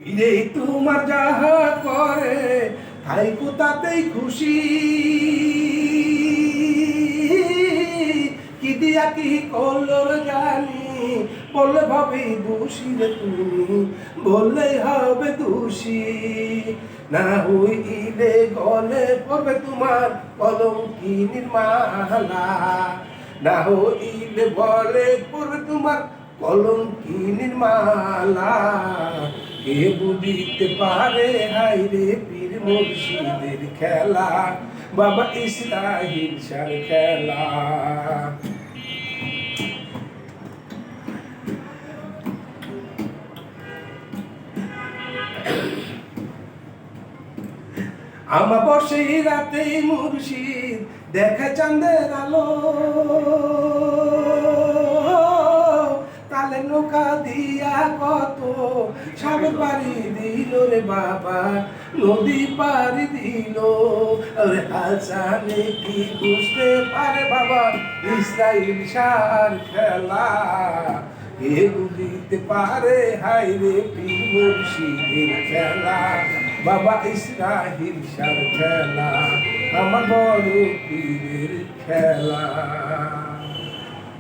রে তোমার যাহা করে থাইকো তাতেই খুশি। কি দিয়া কি করলো জানি, বললে ভাবি দোষী রে তুমি, বললেই হবে দোষী। না হইলে গলে পড়বে তোমার কলঙ্কিনীর মালা, না হইলে বলে পড়বে তোমার কলঙ্কিনীর মালা। কে বুঝিতে পারে হাই রে পীর মুর্শিদের খেলা, বাবা ইসরাহিল শার খেলা। আমার বসে রাতে মুর্শিদ দেখা চাঁদের আলো, কালে নৌকা দিয়া কত সাগর পাড়ি দিল রে বাবা, নদী পাড়ি দিল। আরে হাসানে কি বুঝতে পারে বাবা ইসরাইল শার খেলা। কে বুঝিতে পারে হাই রে পীর মুর্শিদের খেলা, বাবা ইসরাহিল শার খেলা, আমার বড় পীরের খেলা।